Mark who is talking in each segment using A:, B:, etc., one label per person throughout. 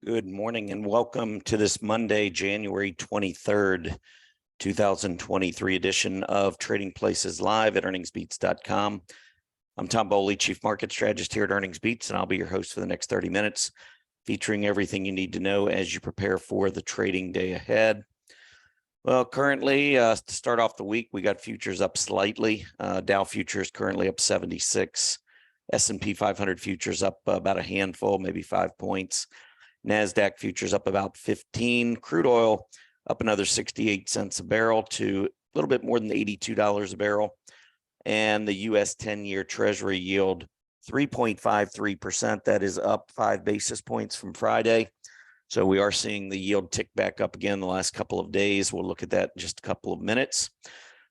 A: Good morning and welcome to this Monday, January 23rd, 2023 edition of Trading Places Live at earningsbeats.com. I'm Tom Bowley, Chief Market Strategist here at Earnings Beats, and I'll be your host for the next 30 minutes, featuring everything you need to know as you prepare for the trading day ahead. Well, currently, to start off the week, we got futures up slightly. Dow futures currently up 76. S&P 500 futures up about a handful, maybe 5 points. NASDAQ futures up about 15. Crude oil up another 68 cents a barrel to a little bit more than $82 a barrel. And the U.S. 10-year Treasury yield, 3.53%. That is up 5 basis points from Friday. So we are seeing the yield tick back up again the last couple of days. We'll look at that in just a couple of minutes.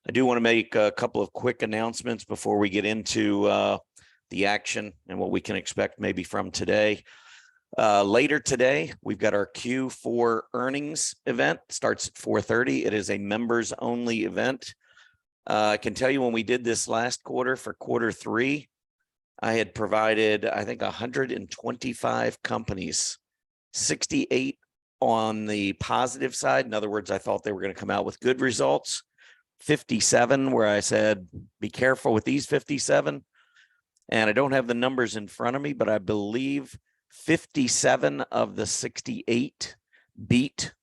A: I do want to make a couple of quick announcements before we get into the action and what we can expect maybe from today. Later today, we've got our Q4 earnings event. Starts at 4:30. It is a members-only event. I can tell you when we did this last quarter for quarter 3, I had provided, I think, 125 companies, 68 on the positive side. In other words, I thought they were going to come out with good results. 57 where I said, be careful with these 57. And I don't have the numbers in front of me, but I believe 57 of the 68 beat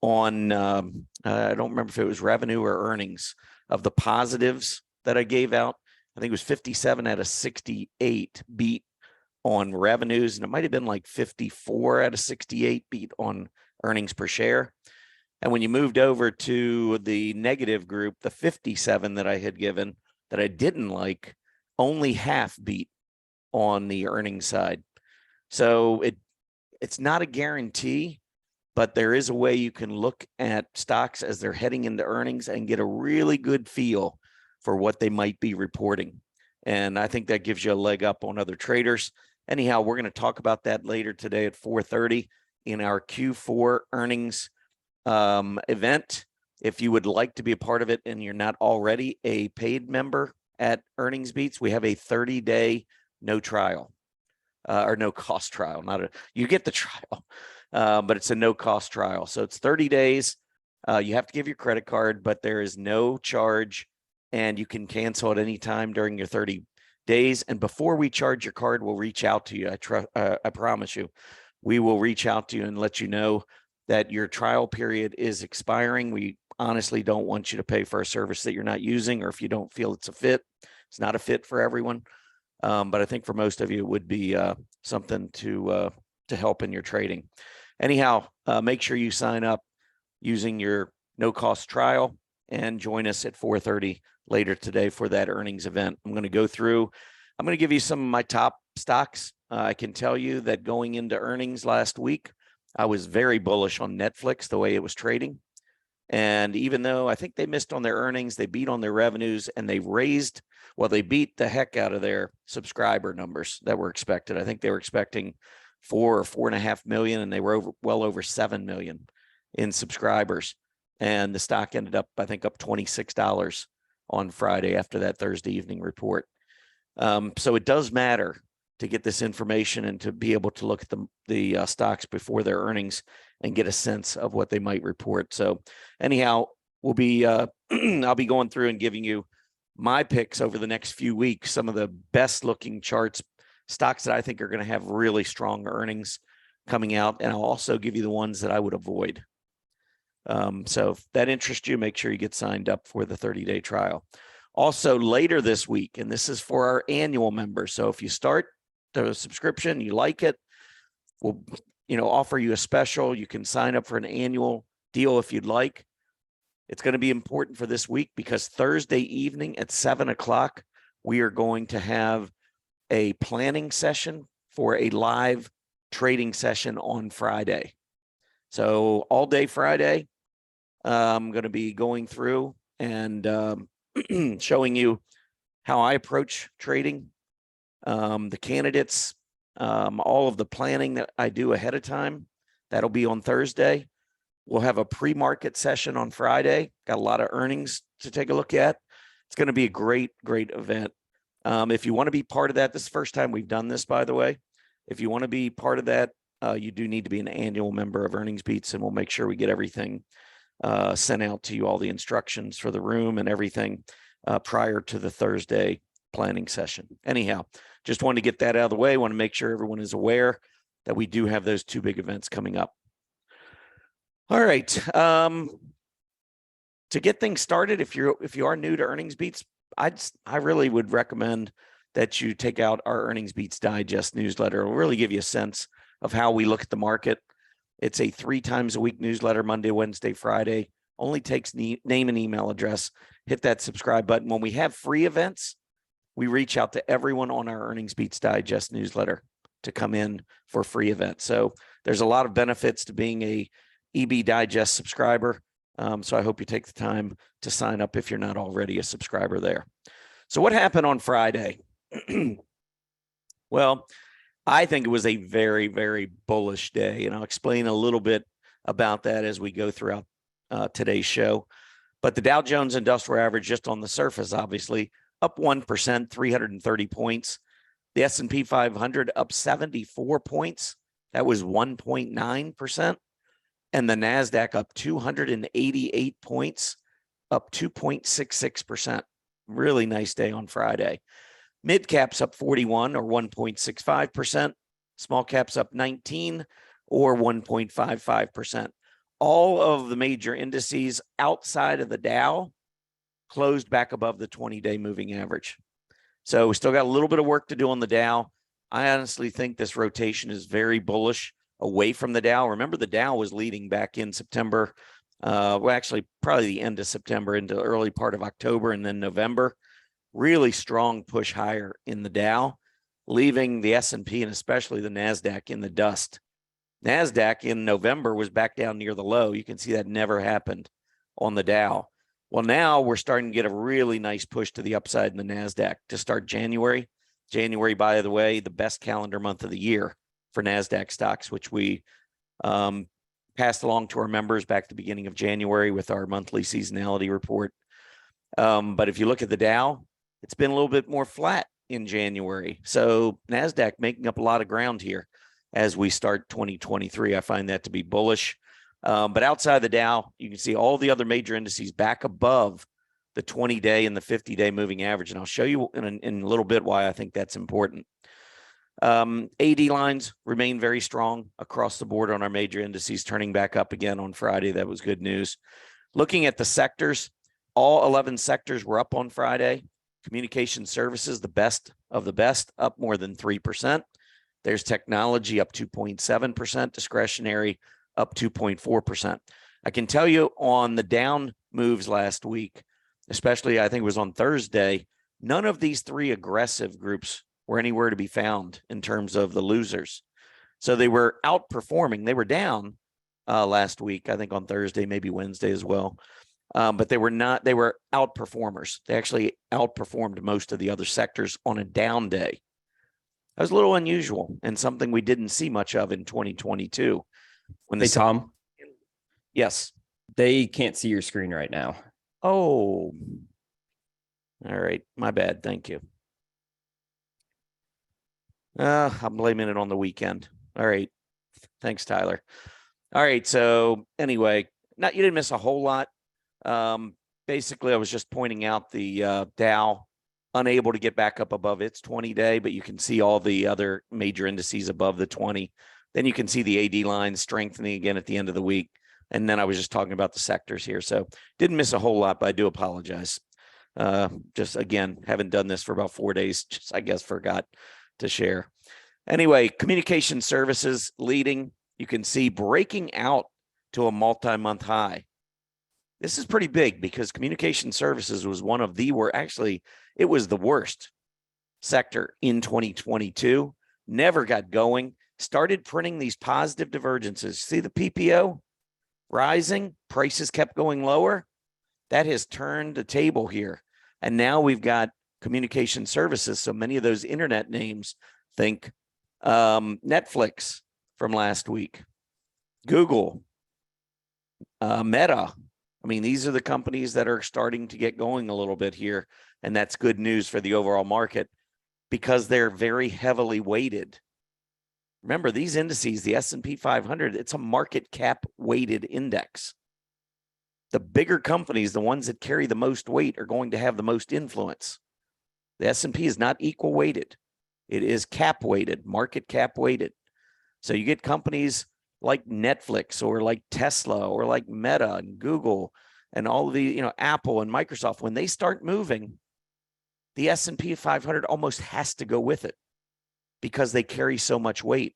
A: on, I don't remember if it was revenue or earnings of the positives that I gave out. I think it was 57 out of 68 beat on revenues, and it might have been like 54 out of 68 beat on earnings per share. And when you moved over to the negative group, the 57 that I had given that I didn't like, only half beat on the earnings side. So it's not a guarantee, but there is a way you can look at stocks as they're heading into earnings and get a really good feel for what they might be reporting. And I think that gives you a leg up on other traders. Anyhow, we're going to talk about that later today at 4:30 in our Q4 earnings event. If you would like to be a part of it and you're not already a paid member at Earnings Beats, we have a 30-day no trial. Or no cost trial, you get the trial, but it's a no cost trial. So it's 30 days. You have to give your credit card, but there is no charge and you can cancel at any time during your 30 days. And before we charge your card, we'll reach out to you. I promise you, we will reach out to you and let you know that your trial period is expiring. We honestly don't want you to pay for a service that you're not using, or if you don't feel it's a fit. It's not a fit for everyone. But I think for most of you, it would be something to help in your trading. Anyhow, make sure you sign up using your no-cost trial and join us at 4:30 later today for that earnings event. I'm going to give you some of my top stocks. I can tell you that going into earnings last week, I was very bullish on Netflix, the way it was trading. And even though I think they missed on their earnings, they beat on their revenues, and they beat the heck out of their subscriber numbers that were expected. I think they were expecting 4 or 4.5 million, and they were well over 7 million in subscribers. And the stock ended up, I think, up $26 on Friday after that Thursday evening report. So it does matter to get this information and to be able to look at the stocks before their earnings and get a sense of what they might report. So anyhow, we'll be I'll be going through and giving you my picks over the next few weeks, some of the best looking charts, stocks that I think are going to have really strong earnings coming out. And I'll also give you the ones that I would avoid. So if that interests you, make sure you get signed up for the 30-day trial. Also later this week, and this is for our annual members. So if you start the subscription, you like it, we'll offer you a special. You can sign up for an annual deal if you'd like. It's going to be important for this week because Thursday evening at 7 o'clock, we are going to have a planning session for a live trading session on Friday. So all day Friday, I'm going to be going through and showing you how I approach trading, the candidates, all of the planning that I do ahead of time. That'll be on Thursday. We'll have a pre-market session on Friday. Got a lot of earnings to take a look at. It's going to be a great, great event. If you want to be part of that, this is the first time we've done this, by the way. If you want to be part of that you do need to be an annual member of Earnings Beats, and we'll make sure we get everything sent out to you, all the instructions for the room and everything prior to the Thursday planning session. Anyhow, just wanted to get that out of the way. Want to make sure everyone is aware that we do have those two big events coming up. All right. To get things started, if you are new to Earnings Beats, I really would recommend that you take out our Earnings Beats Digest newsletter. It'll really give you a sense of how we look at the market. It's a 3 times a week newsletter, Monday, Wednesday, Friday. Only takes name and email address. Hit that subscribe button. When we have free events, we reach out to everyone on our Earnings Beats Digest newsletter to come in for free events. So there's a lot of benefits to being a EB Digest subscriber. So I hope you take the time to sign up if you're not already a subscriber there. So what happened on Friday? Well, I think it was a very, very bullish day, and I'll explain a little bit about that as we go throughout today's show. But the Dow Jones Industrial Average, just on the surface, obviously, up 1%, 330 points. The S&P 500 up 74 points. That was 1.9%. And the NASDAQ up 288 points, up 2.66%. Really nice day on Friday. Mid caps up 41 or 1.65%. Small caps up 19 or 1.55%. All of the major indices outside of the Dow closed back above the 20-day moving average. So we still got a little bit of work to do on the Dow. I honestly think this rotation is very bullish away from the Dow. Remember, the Dow was leading back in September. Well, actually, probably the end of September into the early part of October and then November. Really strong push higher in the Dow, leaving the S&P and especially the NASDAQ in the dust. NASDAQ in November was back down near the low. You can see that never happened on the Dow. Well, now we're starting to get a really nice push to the upside in the NASDAQ to start January. January, by the way, the best calendar month of the year for NASDAQ stocks, which we passed along to our members back at the beginning of January with our monthly seasonality report. But if you look at the Dow, it's been a little bit more flat in January. So NASDAQ making up a lot of ground here as we start 2023. I find that to be bullish. But outside the Dow, you can see all the other major indices back above the 20-day and the 50-day moving average. And I'll show you in a little bit why I think that's important. AD lines remain very strong across the board on our major indices, turning back up again on Friday. That was good news. Looking at the sectors, all 11 sectors were up on Friday. Communication services, the best of the best, up more than 3%. There's technology up 2.7%, discretionary up 2.4%. I can tell you on the down moves last week, especially I think it was on Thursday, none of these 3 aggressive groups were anywhere to be found in terms of the losers. So they were outperforming. They were down last week, I think on Thursday, maybe Wednesday as well. But they were outperformers. They actually outperformed most of the other sectors on a down day. That was a little unusual and something we didn't see much of in 2022.
B: Hey, Tom.
A: Yes.
B: They can't see your screen right now.
A: Oh, all right. My bad. Thank you. I'm blaming it on the weekend. All right. Thanks, Tyler. All right. So anyway, you didn't miss a whole lot. Basically, I was just pointing out the Dow unable to get back up above its 20-day, but you can see all the other major indices above the 20. Then you can see the AD line strengthening again at the end of the week. And then I was just talking about the sectors here. So didn't miss a whole lot, but I do apologize. Just again, haven't done this for about 4 days. Just, I guess, forgot to share. Anyway, communication services leading, you can see breaking out to a multi-month high. This is pretty big because communication services was one of the it was the worst sector in 2022. Never got going. Started printing these positive divergences. See the PPO rising, prices kept going lower. That has turned the table here. And now we've got communication services. So many of those internet names, think Netflix from last week, Google, Meta. I mean, these are the companies that are starting to get going a little bit here. And that's good news for the overall market because they're very heavily weighted Remember, these indices, the S&P 500, it's a market cap weighted index. The bigger companies, the ones that carry the most weight, are going to have the most influence. The S&P is not equal weighted. It is cap weighted, market cap weighted. So you get companies like Netflix or like Tesla or like Meta and Google and all of the, Apple and Microsoft. When they start moving, the S&P 500 almost has to go with it because they carry so much weight.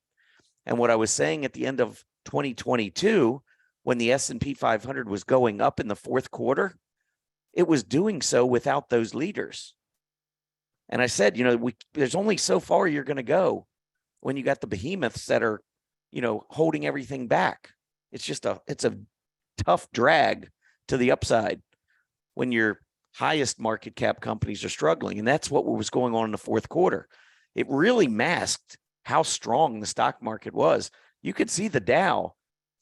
A: And what I was saying at the end of 2022, when the S&P 500 was going up in the fourth quarter, it was doing so without those leaders. And I said, there's only so far you're going to go when you got the behemoths that are, holding everything back. It's a tough drag to the upside when your highest market cap companies are struggling. And that's what was going on in the fourth quarter. It really masked how strong the stock market was. You could see the Dow,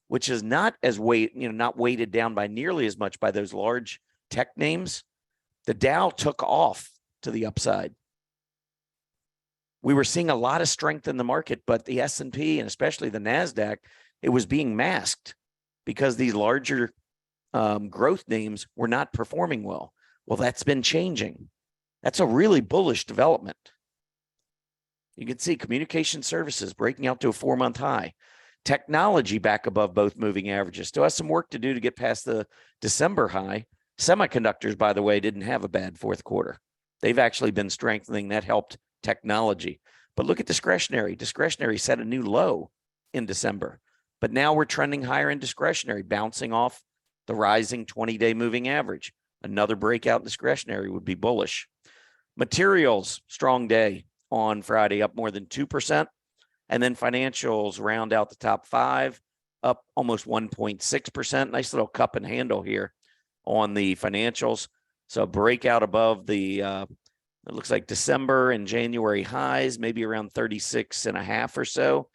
A: which is not not weighted down by nearly as much by those large tech names. The Dow took off to the upside. We were seeing a lot of strength in the market, but the S&P and especially the NASDAQ, it was being masked because these larger growth names were not performing well. Well, that's been changing. That's a really bullish development. You can see communication services breaking out to a 4-month high. Technology back above both moving averages. Still has some work to do to get past the December high. Semiconductors, by the way, didn't have a bad fourth quarter. They've actually been strengthening. That helped technology. But look at discretionary. Discretionary set a new low in December. But now we're trending higher in discretionary, bouncing off the rising 20-day moving average. Another breakout in discretionary would be bullish. Materials, strong day on Friday, up more than 2%. And then financials round out the top 5, up almost 1.6%. Nice little cup and handle here on the financials. So breakout above the, it looks like December and January highs, maybe around 36.5 or so.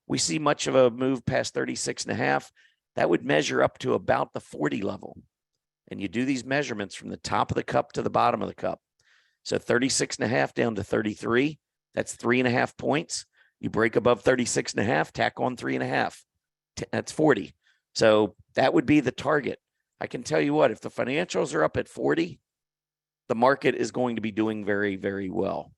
A: We see much of a move past 36.5. That would measure up to about the 40 level. And you do these measurements from the top of the cup to the bottom of the cup. So 36.5 down to 33. That's 3.5 points. You break above 36.5, tack on 3.5. That's 40. So that would be the target. I can tell you what, if the financials are up at 40, the market is going to be doing very, very well.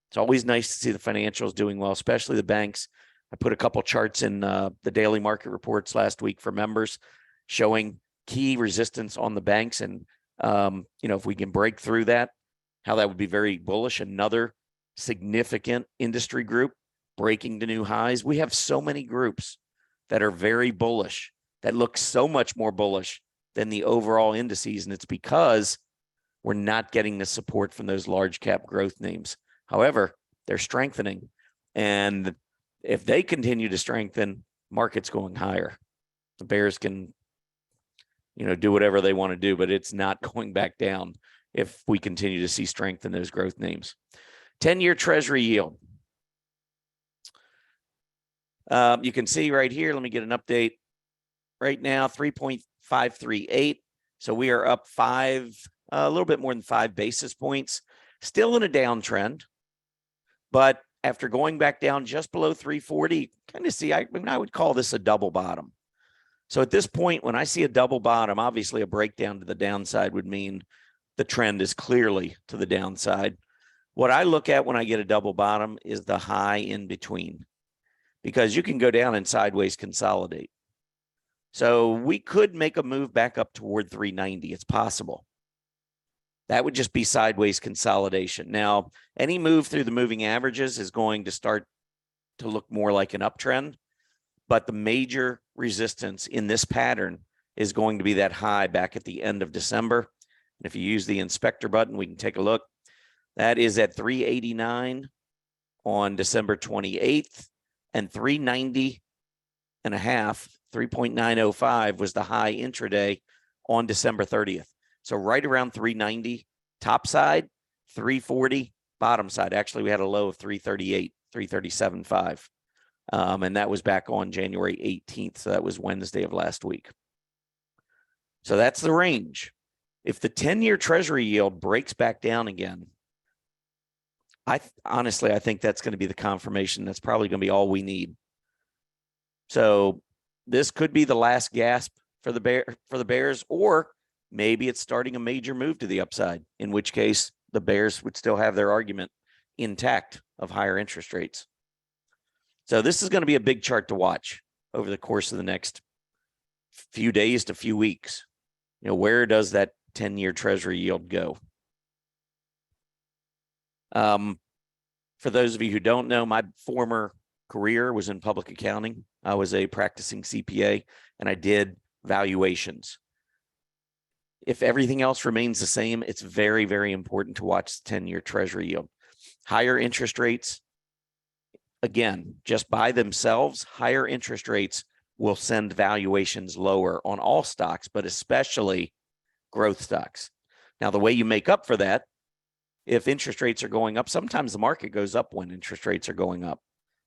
A: It's always nice to see the financials doing well, especially the banks. I put a couple charts in the daily market reports last week for members showing key resistance on the banks. And, if we can break through that, how that would be very bullish. Another significant industry group breaking to new highs. We have so many groups that are very bullish, that look so much more bullish than the overall indices. And it's because we're not getting the support from those large cap growth names. However, they're strengthening. And if they continue to strengthen, market's going higher. The bears can, do whatever they want to do, but it's not going back down if we continue to see strength in those growth names. 10-year Treasury yield. You can see right here, let me get an update. Right now, 3.538. So we are up a little bit more than 5 basis points, still in a downtrend. But after going back down just below 340, kind of see, I would call this a double bottom. So at this point, when I see a double bottom, obviously a breakdown to the downside would mean the trend is clearly to the downside. What I look at when I get a double bottom is the high in between, because you can go down and sideways consolidate. So we could make a move back up toward 390. It's possible. That would just be sideways consolidation. Now, any move through the moving averages is going to start to look more like an uptrend, but the major resistance in this pattern is going to be that high back at the end of December. And if you use the inspector button, we can take a look. That is at 389 on December 28th, and 390 and a half, 3.905 was the high intraday on December 30th. So right around 390, top side, 340, bottom side. Actually, we had a low of 338, 337.5. And that was back on January 18th. So that was Wednesday of last week. So that's the range. If the 10-year Treasury yield breaks back down again, honestly, I think that's going to be the confirmation. That's probably going to be all we need So this could be the last gasp for the Bears, or maybe it's starting a major move to the upside, in which case the Bears would still have their argument intact of higher interest rates. So this is going to be a big chart to watch over the course of the next few days to few weeks. Where does that 10-year treasury yield go? For those of you who don't know, my former career was in public accounting. I was a practicing CPA, and I did valuations. If everything else remains the same, it's very, very important to watch the 10-year treasury yield. Higher interest rates, again, just by themselves, higher interest rates will send valuations lower on all stocks, but especially growth stocks. Now, the way you make up for that, if interest rates are going up, sometimes the market goes up when interest rates are going up.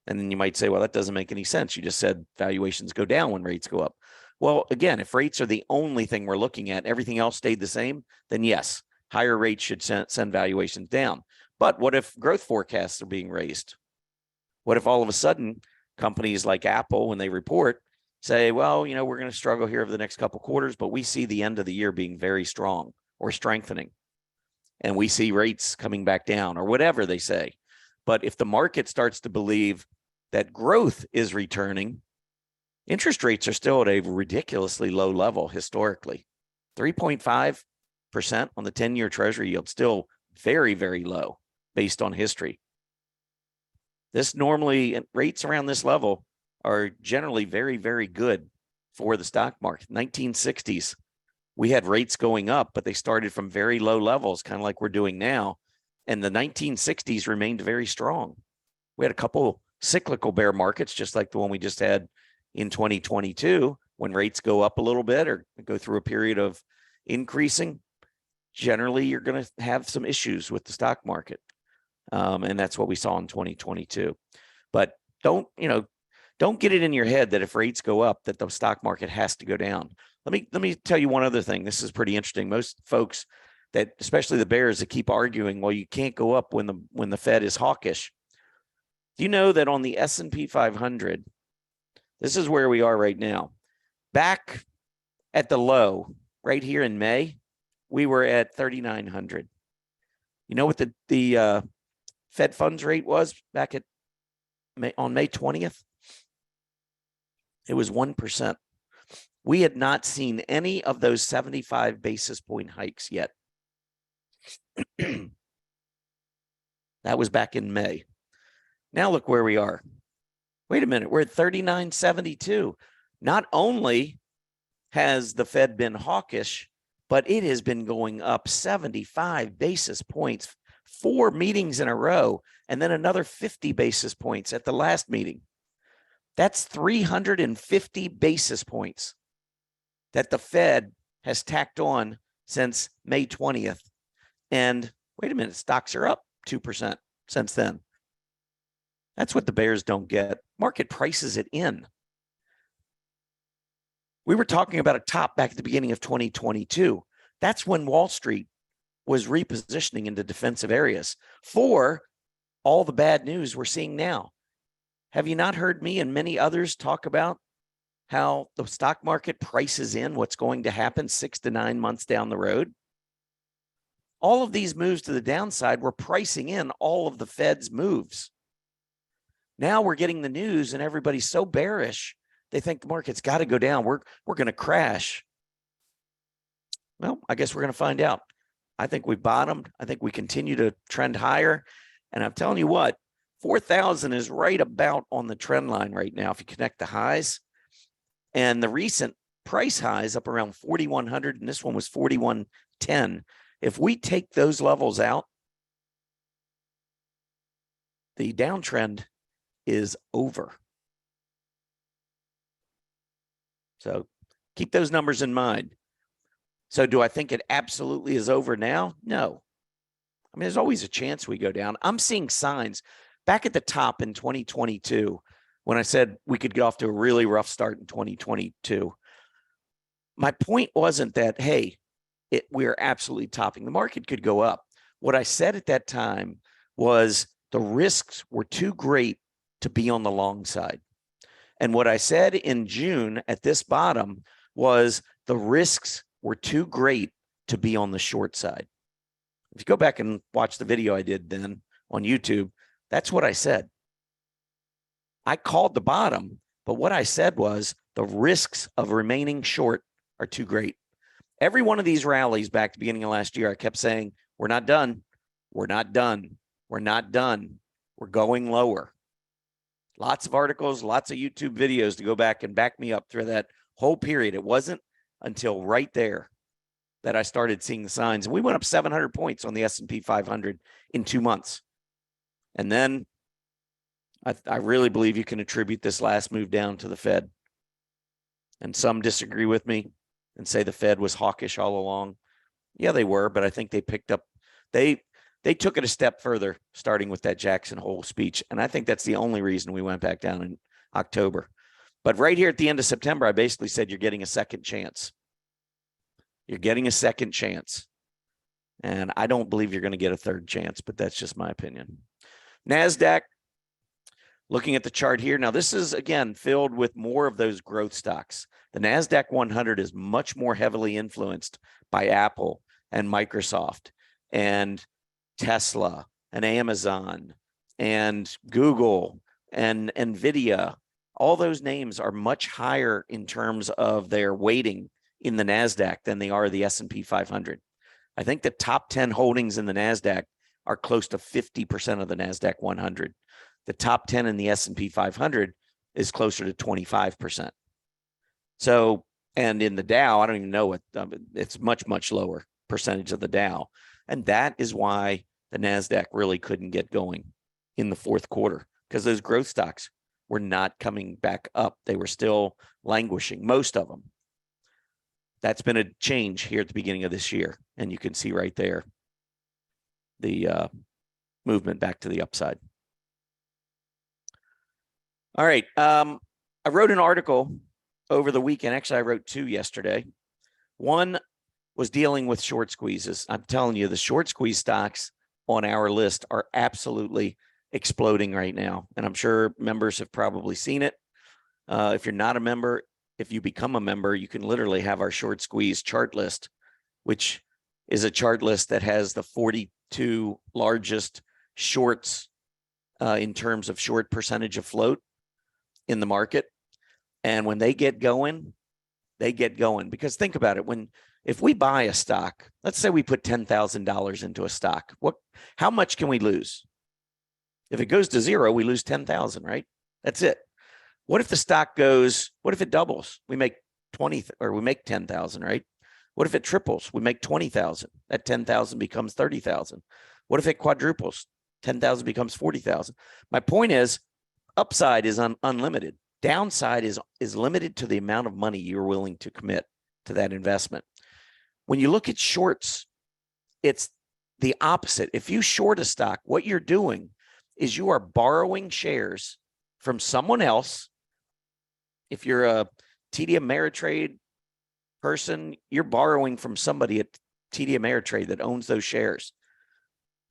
A: And then you might say, well, that doesn't make any sense. You just said valuations go down when rates go up. Well, again, if rates are the only thing we're looking at, everything else stayed the same, then yes, higher rates should send valuations down. But what if growth forecasts are being raised? What if all of a sudden companies like Apple, when they report, say, well, we're going to struggle here over the next couple of quarters, but we see the end of the year being very strong or strengthening, and we see rates coming back down, or whatever they say. But if the market starts to believe that growth is returning, interest rates are still at a ridiculously low level historically. 3.5% on the 10-year treasury yield, still very, very low based on history. This normally, rates around this level are generally very, very good for the stock market. 1960s, we had rates going up, but they started from very low levels, kind of like we're doing now. And the 1960s remained very strong. We had a couple cyclical bear markets, just like the one we just had in 2022, when rates go up a little bit or go through a period of increasing. Generally, you're going to have some issues with the stock market. And that's what we saw in 2022. But don't get it in your head that if rates go up, that the stock market has to go down. Let me tell you one other thing. This is pretty interesting. Most folks that, especially the bears, that keep arguing, well, you can't go up when the Fed is hawkish. Do you know that on the S&P 500, this is where we are right now. Back at the low, right here in May, we were at 3,900. You know what the Fed funds rate was back on May 20th? It was 1%. We had not seen any of those 75 basis point hikes yet. That was back in May. Now look where we are. Wait a minute, we're at 39.72. Not only has the Fed been hawkish, but it has been going up 75 basis points, 4 meetings in a row, and then another 50 basis points at the last meeting. That's 350 basis points that the Fed has tacked on since May 20th. And wait a minute, stocks are up 2% since then. That's what the bears don't get. Market prices it in. We were talking about a top back at the beginning of 2022. That's when Wall Street was repositioning into defensive areas for all the bad news we're seeing now. Have you not heard me and many others talk about how the stock market prices in what's going to happen 6 to 9 months down the road? All of these moves to the downside were pricing in all of the Fed's moves. Now we're getting the news and everybody's so bearish, they think the market's got to go down. We're going to crash. Well, I guess we're going to find out. I think we bottomed. I think we continue to trend higher. And I'm telling you what, 4,000 is right about on the trend line right now if you connect the highs. And the recent price highs up around 4,100, and this one was 4,110. If we take those levels out, the downtrend is over. So keep those numbers in mind. So do I think it absolutely is over now? No. I mean, there's always a chance we go down. I'm seeing signs back at the top in 2022 when I said we could get off to a really rough start in 2022. My point wasn't that, hey, we're absolutely topping. The market could go up. What I said at that time was the risks were too great to be on the long side. And what I said in June at this bottom was the risks were too great to be on the short side. If you go back and watch the video I did then on YouTube, that's what I said. I called the bottom, but what I said was the risks of remaining short are too great. Every one of these rallies back to the beginning of last year, I kept saying, we're not done. We're not done. We're not done. We're going lower. Lots of articles, lots of YouTube videos to go back and back me up through that whole period. It wasn't until right there that I started seeing the signs. And we went up 700 points on the S&P 500 in 2 months. And then I really believe you can attribute this last move down to the Fed. And some disagree with me and say the Fed was hawkish all along. Yeah, they were, but I think they picked up, they took it a step further, starting with that Jackson Hole speech. And I think that's the only reason we went back down in October. But right here at the end of September, I basically said, you're getting a second chance. You're getting a second chance. And I don't believe you're going to get a third chance, but that's just my opinion. NASDAQ, looking at the chart here. Now, this is, again, filled with more of those growth stocks. The NASDAQ 100 is much more heavily influenced by Apple and Microsoft and Tesla and Amazon and Google and NVIDIA. All those names are much higher in terms of their weighting in the NASDAQ than they are the S&P 500. I think the top 10 holdings in the NASDAQ are close to 50% of the NASDAQ 100. The top 10 in the S&P 500 is closer to 25%. So, and in the Dow, I don't even know what, it's much, much lower percentage of the Dow. And that is why the NASDAQ really couldn't get going in the fourth quarter, because those growth stocks were not coming back up. They were still languishing, most of them. That's been a change here at the beginning of this year. And you can see right there the movement back to the upside. All right. I wrote an article over the weekend. Actually, I wrote two yesterday. One was dealing with short squeezes. I'm telling you, the short squeeze stocks on our list are absolutely exploding right now. And I'm sure members have probably seen it. If you're not a member, if you become a member, you can literally have our short squeeze chart list, which is a chart list that has the 42 largest shorts in terms of short percentage of float in the market. And when they get going, because think about it. If we buy a stock, let's say we put $10,000 into a stock, how much can we lose? If it goes to zero, we lose 10,000, right? That's it. What if the stock goes, what if it doubles? We make 20 or we make 10,000, right? What if it triples? We make 20,000. That 10,000 becomes 30,000. What if it quadruples? 10,000 becomes 40,000. My point is, upside is unlimited. Downside is limited to the amount of money you're willing to commit to that investment. When you look at shorts, it's the opposite. If you short a stock, what you're doing is you are borrowing shares from someone else. If you're a TD Ameritrade person, you're borrowing from somebody at TD Ameritrade that owns those shares.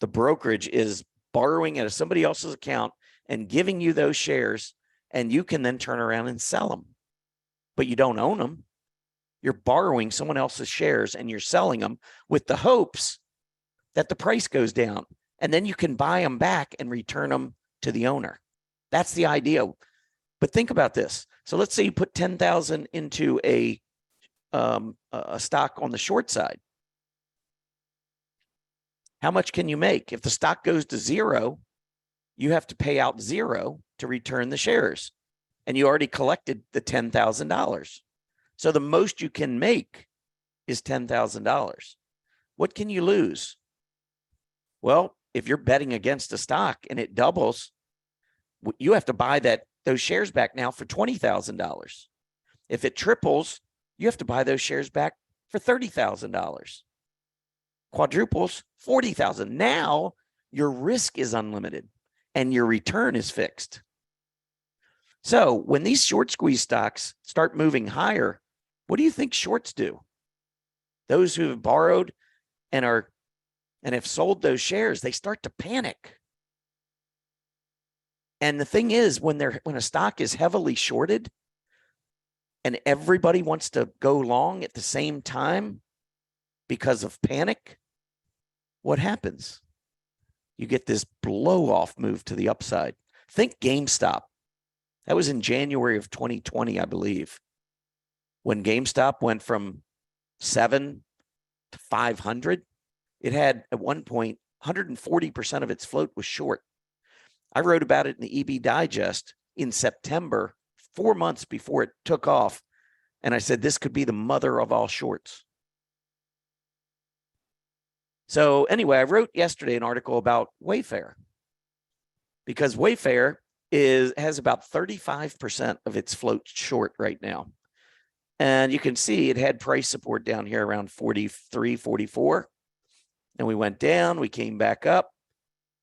A: The brokerage is borrowing at somebody else's account and giving you those shares, and you can then turn around and sell them. But you don't own them. You're borrowing someone else's shares and you're selling them with the hopes that the price goes down, and then you can buy them back and return them to the owner. That's the idea. But think about this. So let's say you put 10,000 into a stock on the short side. How much can you make? If the stock goes to zero, you have to pay out zero to return the shares. And you already collected the $10,000. So the most you can make is $10,000. What can you lose? Well, if you're betting against a stock and it doubles, you have to buy those shares back now for $20,000. If it triples, you have to buy those shares back for $30,000. Quadruples, $40,000. Now your risk is unlimited and your return is fixed. So when these short squeeze stocks start moving higher, what do you think shorts do? Those who have borrowed and have sold those shares, they start to panic. And the thing is, when a stock is heavily shorted and everybody wants to go long at the same time because of panic, what happens? You get this blow off move to the upside. Think GameStop. That was in January of 2020, I believe, when GameStop went from 7 to 500. It had at one point 140% of its float was short. I wrote about it in the EB Digest in September, 4 months before it took off. And I said, this could be the mother of all shorts. So anyway, I wrote yesterday an article about Wayfair, because Wayfair has about 35% of its float short right now. And you can see it had price support down here around 43, 44. And we went down, we came back up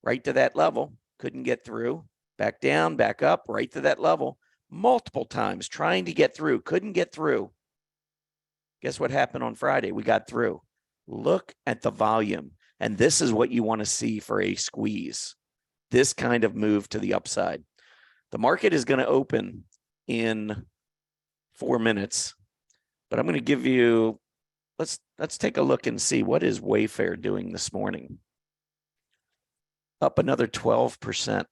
A: right to that level, couldn't get through, back down, back up, right to that level, multiple times trying to get through, couldn't get through. Guess what happened on Friday? We got through. Look at the volume. And this is what you want to see for a squeeze. This kind of move to the upside. The market is going to open in 4 minutes, but I'm going to give you, let's take a look and see what is Wayfair doing this morning. Up another 12%,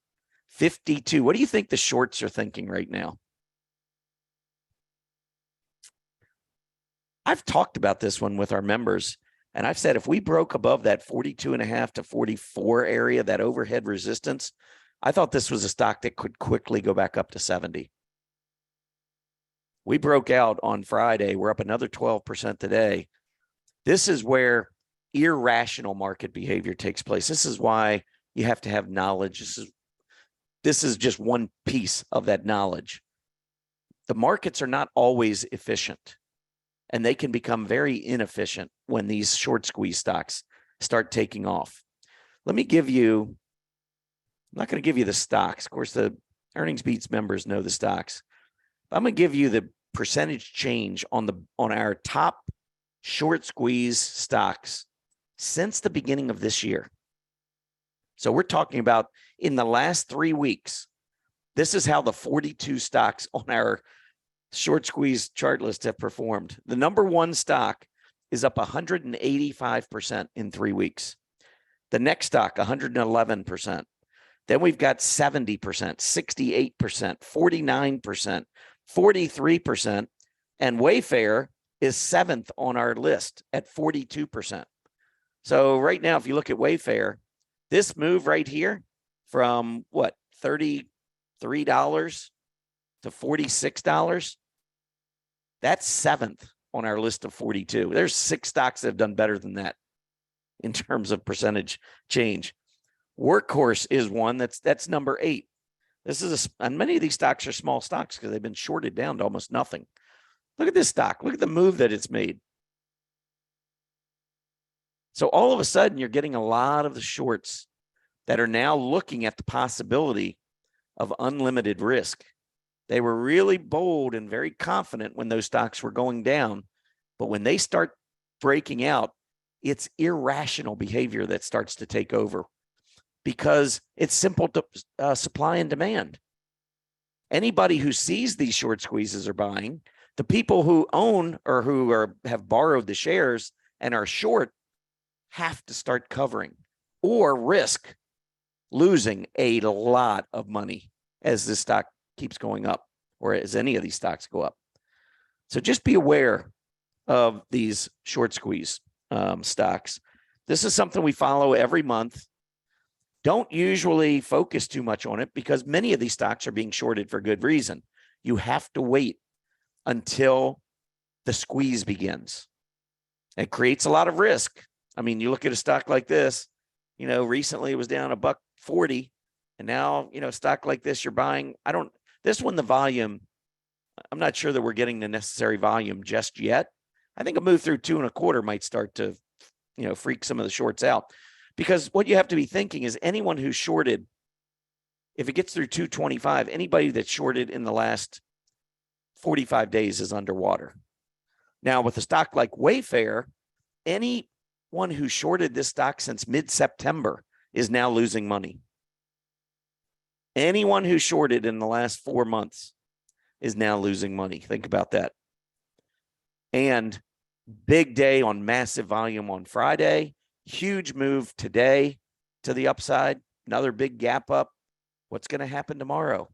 A: 52. What do you think the shorts are thinking right now? I've talked about this one with our members, and I've said if we broke above that 42.5 to 44 area, that overhead resistance, I thought this was a stock that could quickly go back up to 70. We broke out on Friday. We're up another 12% today. This is where irrational market behavior takes place. This is why you have to have knowledge. This is just one piece of that knowledge. The markets are not always efficient, and they can become very inefficient when these short squeeze stocks start taking off. Let me give you, I'm not going to give you the stocks. Of course, the Earnings Beats members know the stocks. I'm going to give you the percentage change on our top short squeeze stocks since the beginning of this year. So we're talking about in the last 3 weeks. This is how the 42 stocks on our short squeeze chart list have performed. The number one stock is up 185% in 3 weeks. The next stock, 111%. Then we've got 70%, 68%, 49%, 43%, and Wayfair is 7th on our list at 42%. So right now, if you look at Wayfair, this move right here from what, $33 to $46, that's 7th on our list of 42. There's 6 stocks that have done better than that in terms of percentage change. Workhorse is one that's number 8. This is and many of these stocks are small stocks because they've been shorted down to almost nothing. Look at this stock. Look at the move that it's made. So all of a sudden, you're getting a lot of the shorts that are now looking at the possibility of unlimited risk. They were really bold and very confident when those stocks were going down. But when they start breaking out, it's irrational behavior that starts to take over because it's simple to supply and demand. Anybody who sees these short squeezes are buying. The people who own or who have borrowed the shares and are short have to start covering or risk losing a lot of money as this stock keeps going up or as any of these stocks go up. So just be aware of these short squeeze stocks. This is something we follow every month. Don't usually focus too much on it because many of these stocks are being shorted for good reason. You have to wait until the squeeze begins. It creates a lot of risk. I mean, you look at a stock like this, recently it was down $1.40, and now, a stock like this you're buying. This one, the volume, I'm not sure that we're getting the necessary volume just yet. I think a move through 2.25 might start to, freak some of the shorts out. Because what you have to be thinking is anyone who's shorted, if it gets through 225, anybody that's shorted in the last 45 days is underwater. Now, with a stock like Wayfair, anyone who shorted this stock since mid-September is now losing money. Anyone who shorted in the last 4 months is now losing money. Think about that. And big day on massive volume on Friday. Huge move today to the upside. Another big gap up. What's going to happen tomorrow?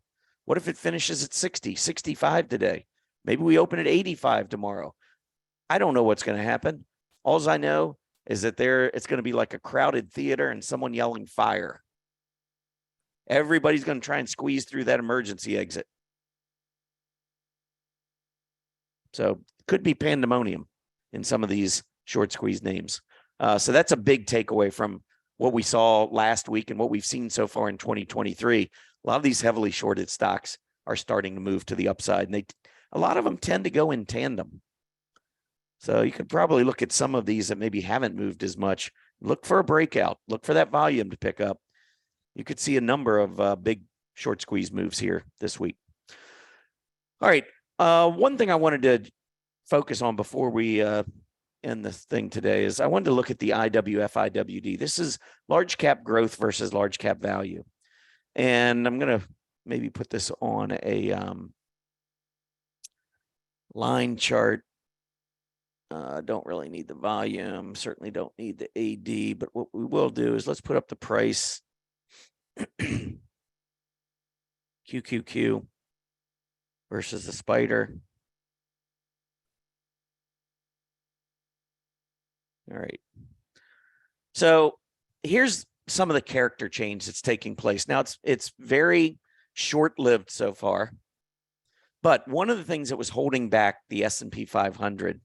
A: What if it finishes at 60, 65 today? Maybe we open at 85 tomorrow. I don't know what's going to happen. All I know is that it's going to be like a crowded theater and someone yelling fire. Everybody's going to try and squeeze through that emergency exit. So could be pandemonium in some of these short squeeze names. So that's a big takeaway from what we saw last week and what we've seen so far in 2023. A lot of these heavily shorted stocks are starting to move to the upside, and a lot of them tend to go in tandem. So you could probably look at some of these that maybe haven't moved as much. Look for a breakout. Look for that volume to pick up. You could see a number of big short squeeze moves here this week. All right. One thing I wanted to focus on before we end this thing today is I wanted to look at the IWF-IWD. This is large cap growth versus large cap value. And I'm going to maybe put this on a line chart. Don't really need the volume, certainly don't need the AD, but what we will do is let's put up the price. QQQ versus the spider. All right. So here's some of the character change that's taking place. Now it's very short-lived so far, but one of the things that was holding back the S&P 500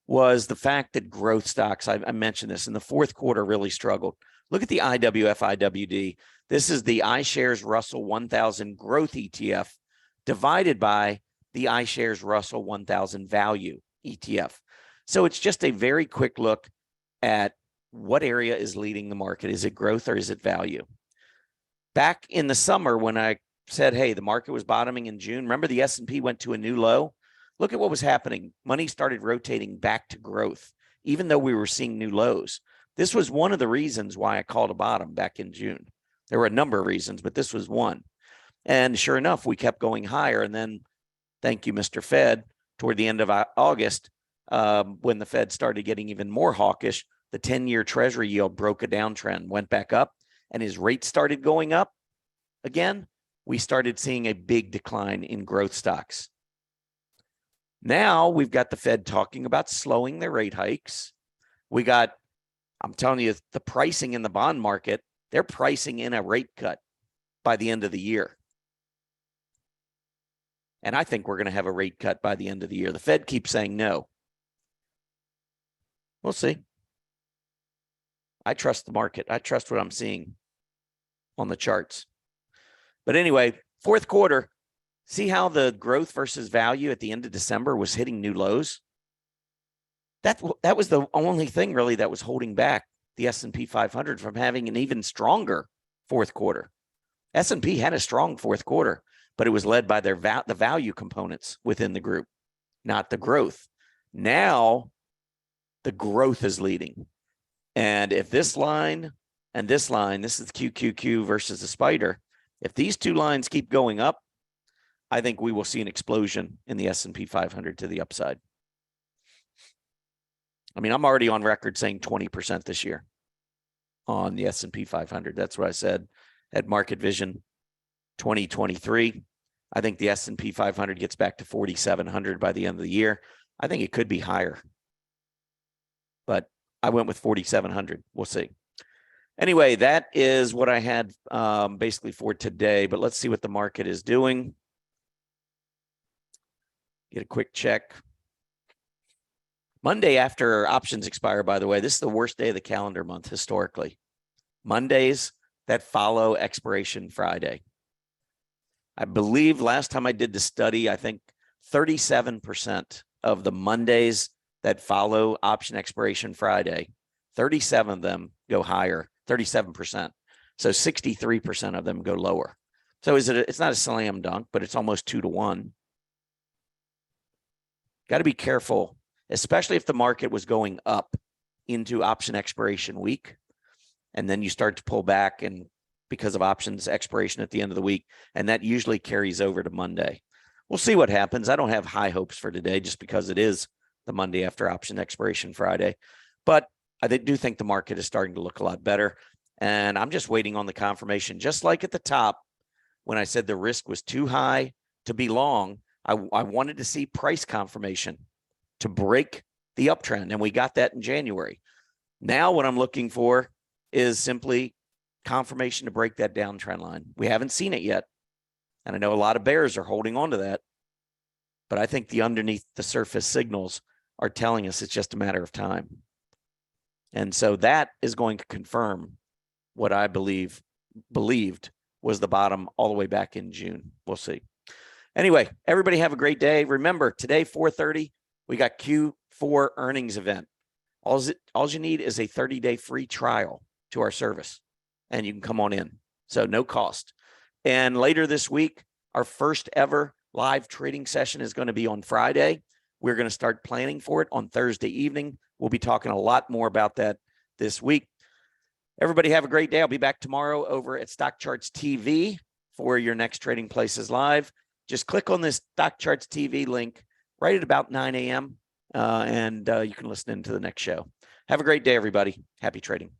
A: was the fact that growth stocks, I mentioned this, in the fourth quarter really struggled. Look at the IWF-IWD. This is the iShares Russell 1000 Growth ETF divided by the iShares Russell 1000 Value ETF. So it's just a very quick look at what area is leading the market. Is it growth or is it value? Back in the summer when I said, hey, the market was bottoming in June, remember the S&P went to a new low? Look at what was happening. Money started rotating back to growth, even though we were seeing new lows. This was one of the reasons why I called a bottom back in June. There were a number of reasons, but this was one. And sure enough, we kept going higher. And then, thank you, Mr. Fed, toward the end of August, when the Fed started getting even more hawkish, the 10-year Treasury yield broke a downtrend, went back up, and as rates started going up again, we started seeing a big decline in growth stocks. Now we've got the Fed talking about slowing their rate hikes. We got, I'm telling you, the pricing in the bond market, they're pricing in a rate cut by the end of the year. And I think we're going to have a rate cut by the end of the year. The Fed keeps saying no. We'll see. I trust the market. I trust what I'm seeing on the charts. But anyway, fourth quarter, see how the growth versus value at the end of December was hitting new lows? That was the only thing really that was holding back the S&P 500 from having an even stronger fourth quarter. S&P had a strong fourth quarter, but it was led by the value components within the group, not the growth. Now, the growth is leading. And if this line and this line, this is QQQ versus the spider, if these two lines keep going up, I think we will see an explosion in the S&P 500 to the upside. I mean, I'm already on record saying 20% this year on the S&P 500. That's what I said at Market Vision 2023. I think the S&P 500 gets back to 4,700 by the end of the year. I think it could be higher, but I went with 4,700. We'll see. Anyway, that is what I had basically for today, but let's see what the market is doing. Get a quick check. Monday after options expire, by the way, this is the worst day of the calendar month historically. Mondays that follow expiration Friday. I believe last time I did the study, I think 37% of the Mondays that follow option expiration Friday, 37 of them go higher, 37%. So 63% of them go lower. So it's not a slam dunk, but it's almost 2 to 1. Got to be careful, especially if the market was going up into option expiration week, and then you start to pull back and because of options expiration at the end of the week. And that usually carries over to Monday. We'll see what happens. I don't have high hopes for today just because it is the Monday after option expiration Friday. But I do think the market is starting to look a lot better. And I'm just waiting on the confirmation, just like at the top, when I said the risk was too high to be long, I wanted to see price confirmation to break the uptrend. And we got that in January. Now what I'm looking for is simply confirmation to break that downtrend line. We haven't seen it yet. And I know a lot of bears are holding on to that. But I think the underneath the surface signals are telling us it's just a matter of time. And so that is going to confirm what I believed was the bottom all the way back in June. We'll see. Anyway, everybody have a great day. Remember, today, 4:30, we got Q4 earnings event. All you need is a 30-day free trial to our service, and you can come on in. So no cost. And later this week, our first ever live trading session is going to be on Friday. We're going to start planning for it on Thursday evening. We'll be talking a lot more about that this week. Everybody have a great day. I'll be back tomorrow over at Stock Charts TV for your next Trading Places Live. Just click on this Stock Charts TV link right at about 9 a.m. And you can listen in to the next show. Have a great day, everybody. Happy trading.